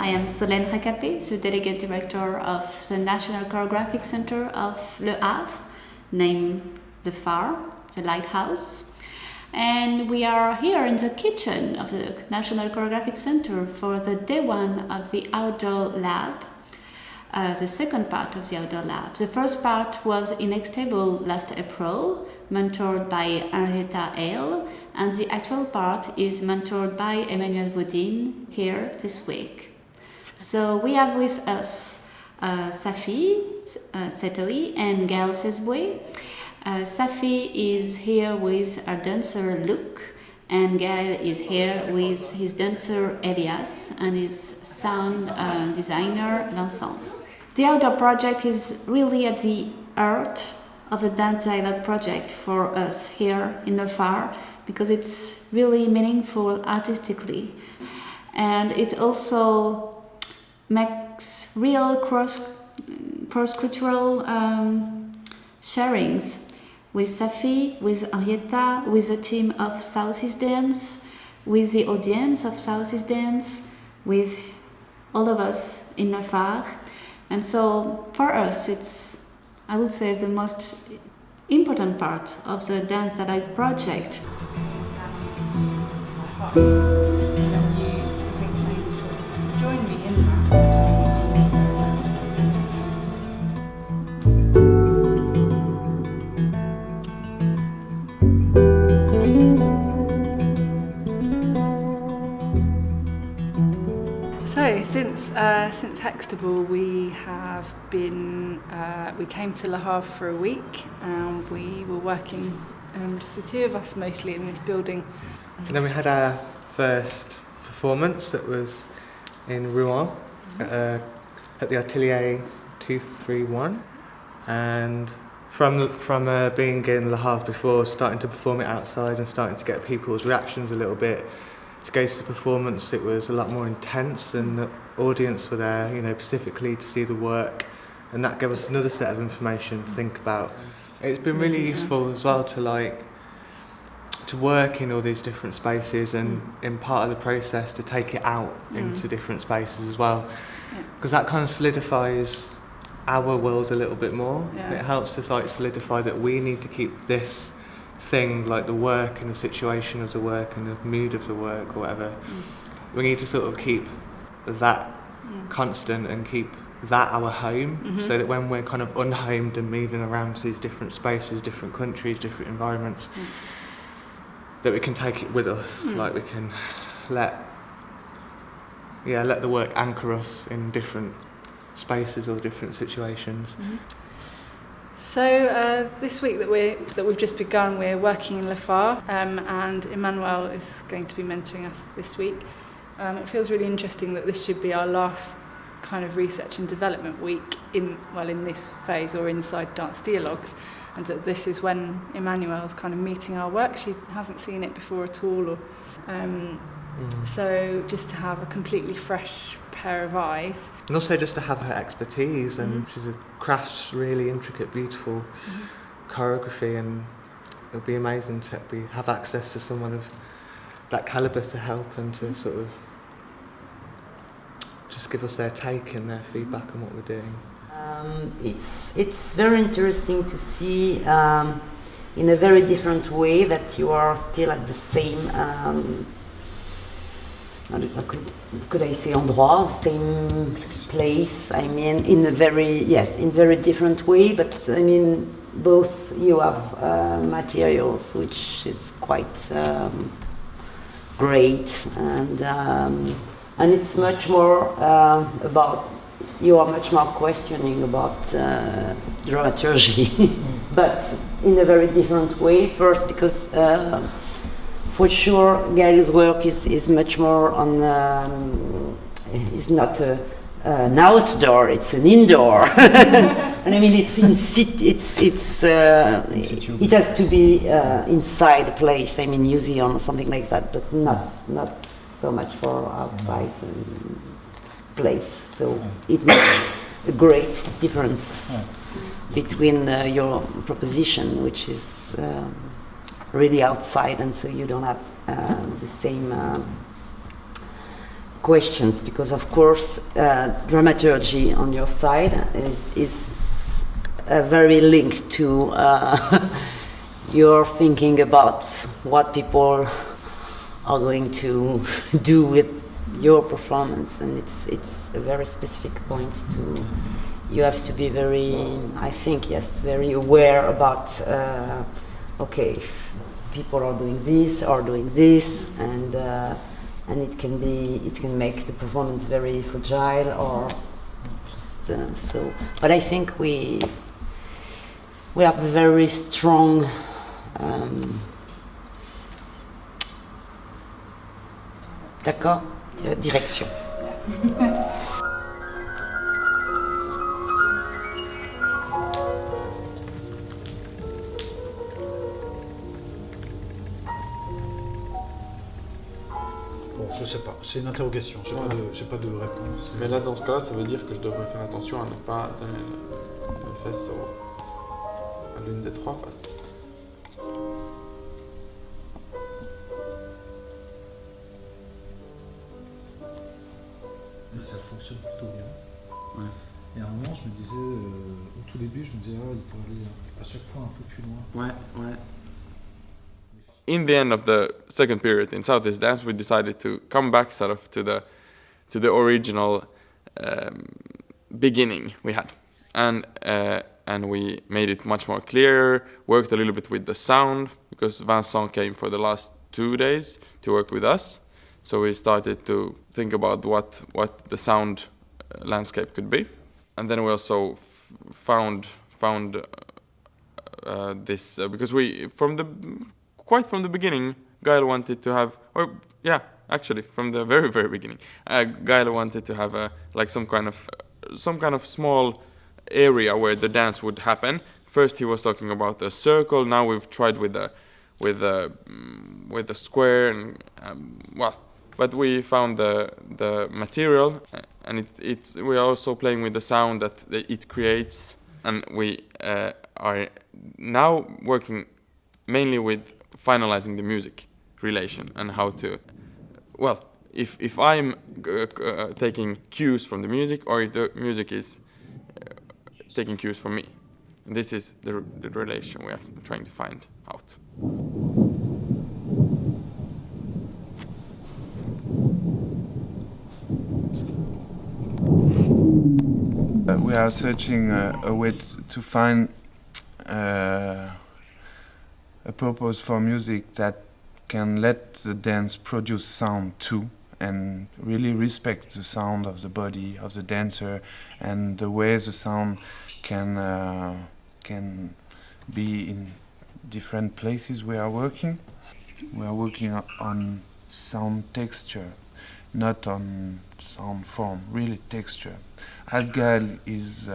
I am Solène Recapé, the Delegate Director of the National Choreographic Center of Le Havre, named the Phare, the lighthouse. And we are here in the kitchen of the National Choreographic Center for the day one of the outdoor lab, the second part of the outdoor lab. The first part was in Extable last April, mentored by Henrietta Hale, and the actual part is mentored by Emmanuel Vaudin here this week. So we have with us Safi Setoui and Gaël Sesboué. Safi is here with our dancer Luc, and Gaël is here with his dancer Elias and his sound designer Vincent. The outdoor project is really at the heart of the Dansce Dialogues project for us here in the Phare, because it's really meaningful artistically, and it also makes real cross-cultural sharings with Safi, with Henrietta, with the team of Southeast Dance, with the audience of Southeast Dance, with all of us in the Phare. And so for us it's, I would say, the most important part of the Dansce Dialogues project. So since Hextable, we have been we came to Le Havre for a week, and we were working just the two of us mostly in this building. And then we had our first performance that was in Rouen at the Atelier 231, and from being in Le Havre before, starting to perform it outside and starting to get people's reactions a little bit, to go to the performance it was a lot more intense, and the audience were there, you know, specifically to see the work, and that gave us another set of information to think about. It's been really useful as well to work in all these different spaces, and in part of the process to take it out into different spaces as well, because that kind of solidifies our world a little bit more. It helps us like solidify that we need to keep this thing, like the work and the situation of the work and the mood of the work or whatever, we need to sort of keep that constant and keep that our home, so that when we're kind of unhomed and moving around to these different spaces, different countries, different environments, that we can take it with us, like we can let the work anchor us in different spaces or different situations. So this week that we've just begun, we're working in Le Phare, and Emmanuel is going to be mentoring us this week. It feels really interesting that this should be our last kind of research and development week in this phase, or inside Dansce Dialogues, and that this is when Emmanuel's kind of meeting our work. She hasn't seen it before at all, so just to have a completely fresh pair of eyes. And also just to have her expertise, and she's a crafts really intricate, beautiful choreography, and it'll be amazing to have access to someone of that calibre to help and to sort of just give us their take and their feedback on what we're doing. It's very interesting to see in a very different way that you are still at the same could I say endroit, same place. I mean, in very different way. But I mean, both you have materials which is quite great, and it's much more about. You are much more questioning about dramaturgy, but in a very different way. First, because for sure, Gaël's work is much more on. Is not an outdoor; it's an indoor. And I mean, it has to be inside the place. I mean, museum or something like that, but not so much for outside place. So it makes a great difference between your proposition, which is really outside, and so you don't have the same questions, because of course dramaturgy on your side is very linked to your thinking about what people are going to do with your performance, and it's a very specific point to. You have to be very, I think, yes, very aware about. Okay, people are doing this, and it can make the performance very fragile or just so. But I think we have a very strong. D'accord, direction. Je sais pas, c'est une interrogation, j'ai pas de réponse. Mais là, dans ce cas-là, ça veut dire que je devrais faire attention à ne pas donner le fesse à l'une des trois faces. Et ça fonctionne plutôt bien. Ouais. Et à un moment, je me disais, au tout début, il pourrait aller à chaque fois un peu plus loin. Ouais. In the end of the second period in Southeast Dance, we decided to come back sort of to the original beginning we had, and we made it much more clear. Worked a little bit with the sound because Vincent came for the last 2 days to work with us, so we started to think about what the sound landscape could be, and then we also found this because we quite from the beginning, Gael wanted to have, from the very, very beginning, Gael wanted to have some kind of small area where the dance would happen. First, he was talking about a circle. Now we've tried with a square, and but we found the material, and we are also playing with the sound that it creates, and we are now working mainly with finalizing the music relation and how to, if I'm taking cues from the music, or if the music is taking cues from me. And this is the relation we are trying to find out. We are searching a way to find a purpose for music that can let the dance produce sound too, and really respect the sound of the body of the dancer and the way the sound can be in different places we are working. We are working on sound texture, not on sound form, really texture. As Gael is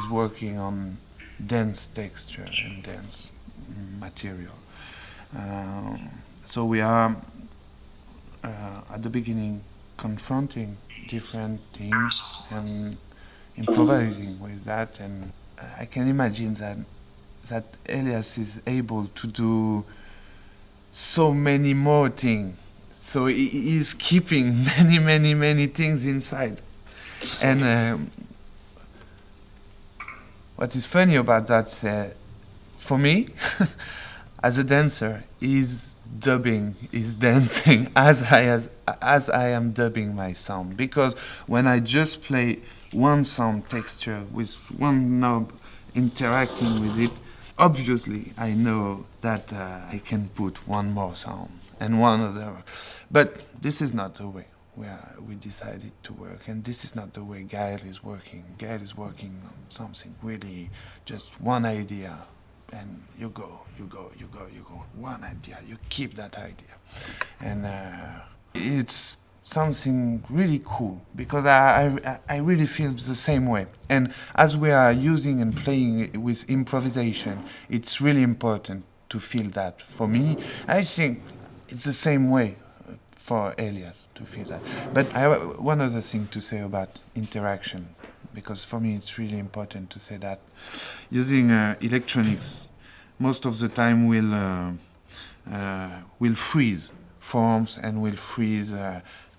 working on dance texture and dance material. So we are at the beginning confronting different things and improvising with that, and I can imagine that Elias is able to do so many more things. So he is keeping many things inside. And what is funny about that, for me, as a dancer, is dancing as I am dubbing my sound. Because when I just play one sound texture with one knob interacting with it, obviously I know that I can put one more sound and one other. But this is not the way we decided to work, and this is not the way Gael is working. Gael is working on something really, just one idea, and you go. One idea, you keep that idea. And it's something really cool, because I really feel the same way. And as we are using and playing with improvisation, it's really important to feel that. For me, I think it's the same way for Elias to feel that. But I have one other thing to say about interaction, because for me it's really important to say that using electronics most of the time will freeze forms and will freeze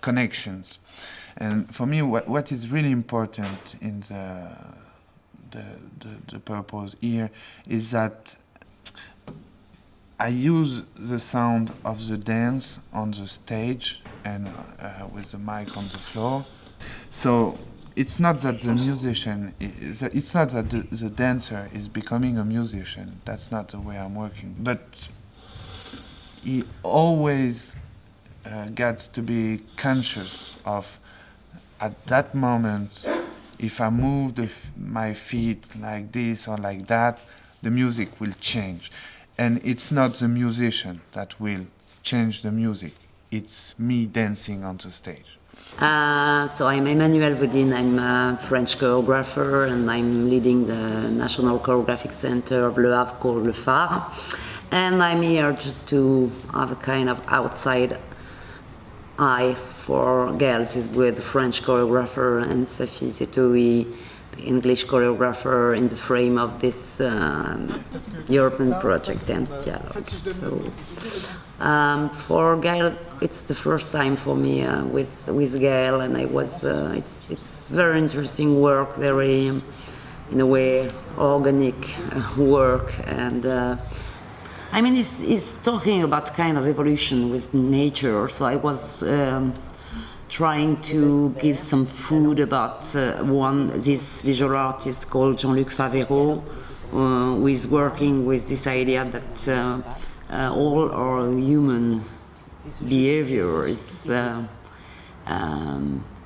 connections. And for me, what is really important in the purpose here is that I use the sound of the dance on the stage and with the mic on the floor. So it's not that the musician, it's not that the dancer is becoming a musician. That's not the way I'm working. But he always gets to be conscious of, at that moment, if I move my feet like this or like that, the music will change. And it's not the musician that will change the music. It's me dancing on the stage. So I'm Emmanuelle Vaudine. I'm a French choreographer and I'm leading the National Choreographic Center of Le Havre called Le Phare. And I'm here just to have a kind of outside eye for girls with the French choreographer and Safi Zetoui, the English choreographer, in the frame of this European project, Dansce Dialogues. So for Gail, it's the first time for me with Gail, and I was. It's very interesting work, very, in a way, organic work, and I mean, it's talking about kind of evolution with nature. So I was trying to give some food about this visual artist called Jean-Luc Phare, who is working with this idea that all our human behavior is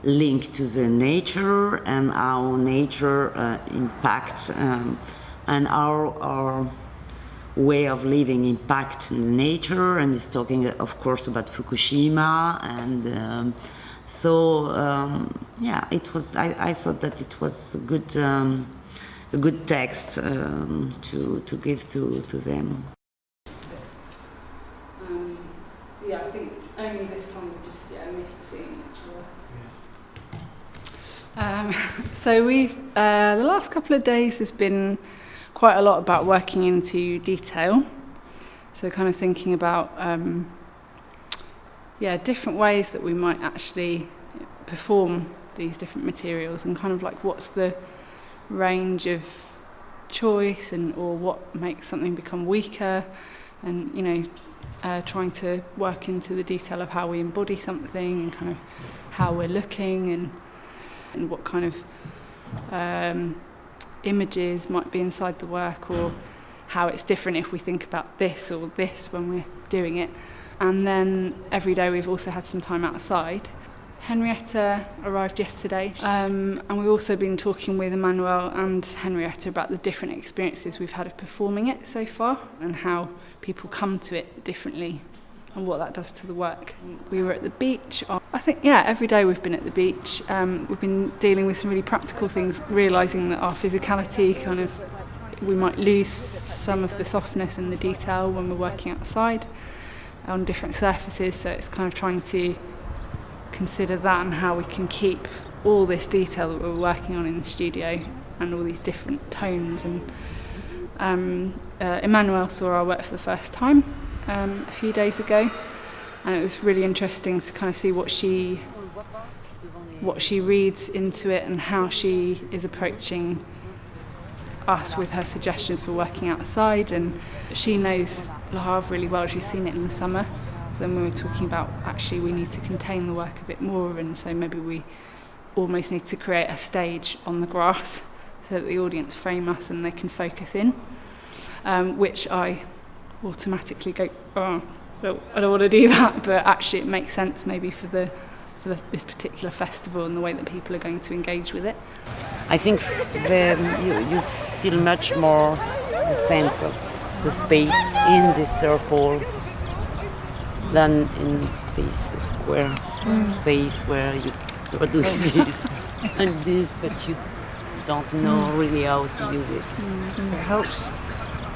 linked to the nature and how nature impacts and our way of living impact in nature. And he's talking, of course, about Fukushima and. Yeah, it was. I thought that it was a good text to give to them. Yeah, I think only this time we just missed seeing each other. So we've the last couple of days has been quite a lot about working into detail. So kind of thinking about. Different ways that we might actually perform these different materials, and kind of like what's the range of choice or what makes something become weaker, and trying to work into the detail of how we embody something and kind of how we're looking and what kind of images might be inside the work, or how it's different if we think about this or this when we're doing it. And then every day we've also had some time outside. Henrietta arrived yesterday, and we've also been talking with Emmanuelle and Henrietta about the different experiences we've had of performing it so far and how people come to it differently and what that does to the work. We were at the beach. I think, every day we've been at the beach. We've been dealing with some really practical things, realising that our physicality we might lose some of the softness and the detail when we're working outside on different surfaces, so it's kind of trying to consider that and how we can keep all this detail that we're working on in the studio and all these different tones. And Emmanuelle saw our work for the first time a few days ago, and it was really interesting to kind of see what she reads into it and how she is approaching us with her suggestions for working outside. And she knows Le Havre really well. She's seen it in the summer. So then we were talking about actually we need to contain the work a bit more, and so maybe we almost need to create a stage on the grass so that the audience frame us and they can focus in, which I automatically go, I don't want to do that, but actually it makes sense maybe for this particular festival and the way that people are going to engage with it. I think you feel much more the sense of the space in this circle than in a square space where you produce this and this, but you don't know really how to use it.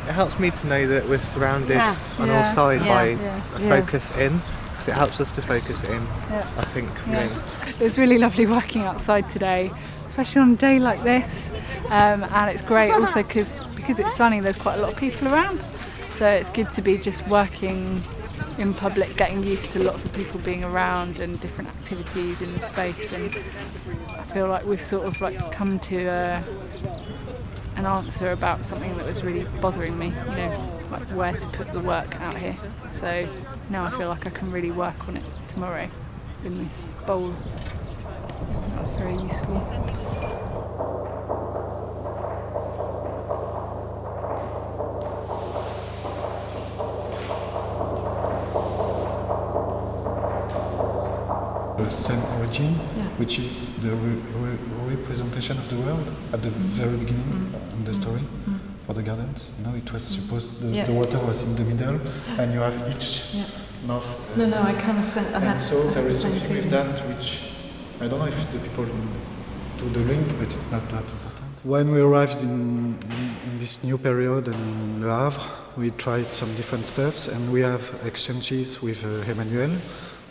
It helps me to know that we're surrounded on all sides by a focus in. So it helps us to focus in, I think, for me. It was really lovely working outside today, especially on a day like this, and it's great also because it's sunny, there's quite a lot of people around, so it's good to be just working in public, getting used to lots of people being around and different activities in the space, and I feel like we've sort of like come to an answer about something that was really bothering me, you know, like where to put the work out here. So now I feel like I can really work on it tomorrow in this bowl. That's very useful. The same origin, which is the representation of the world at the very beginning of the story for the gardens. You know, it was supposed the water was in the middle, and you have each north. No, I kind of sent. And so there is something with that which I don't know if the people do the link, but it's not that important. When we arrived in this new period and in Le Havre, we tried some different stuffs, and we have exchanges with Emmanuel,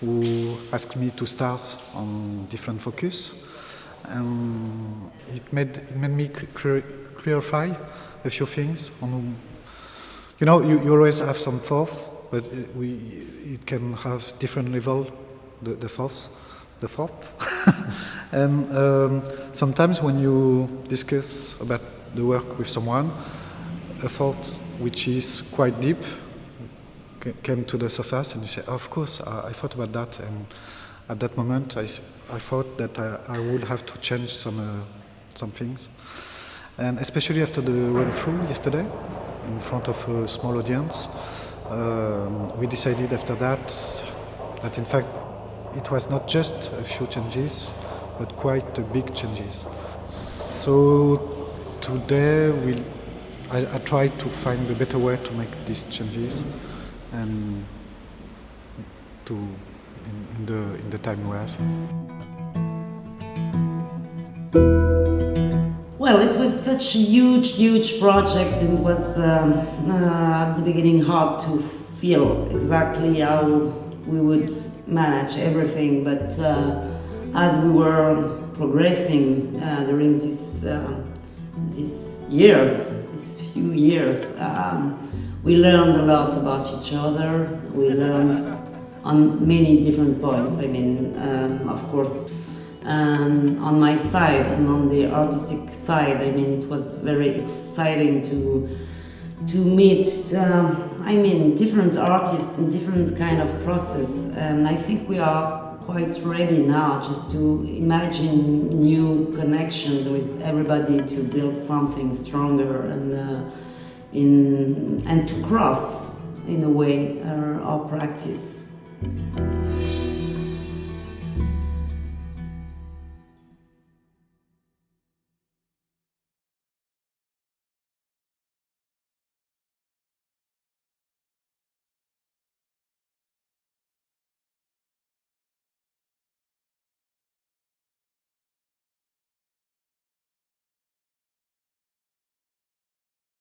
who asked me to start on different focus. It made me clarify a few things. You know, you always have some thoughts, but it can have different level, the thoughts. And sometimes when you discuss about the work with someone, a thought which is quite deep came to the surface, and you say, of course, I thought about that, and at that moment I thought that I would have to change some things. And especially after the run-through yesterday, in front of a small audience, we decided after that in fact it was not just a few changes, but quite big changes. So today I tried to find a better way to make these changes, and in the time we have. Well, it was such a huge project, and it was at the beginning hard to feel exactly how we would manage everything, but as we were progressing during these few years, we learned a lot about each other. We learned on many different points. I mean, of course, on my side and on the artistic side, I mean, it was very exciting to meet, different artists and different kind of process. And I think we are quite ready now just to imagine new connections with everybody to build something stronger and to cross, in a way, our practice.